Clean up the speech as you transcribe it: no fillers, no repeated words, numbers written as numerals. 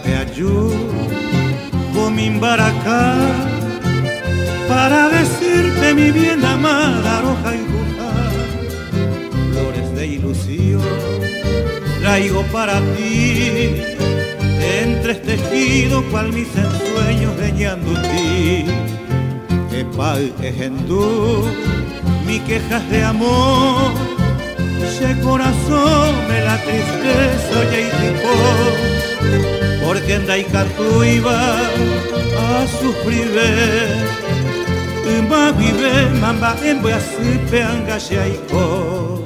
Peayú, Comimbaracá, para decirte mi bien amada roja y roja, flores de ilusión traigo para ti, entre tejido cual mis ensueños leñando ti. Epal ejendú, mi quejas de amor, se corazón me la tristeza oye y tipo. Porque en Daikatu iba a sufrir, ma vive, mamba en Boyasipe, Angashaiko.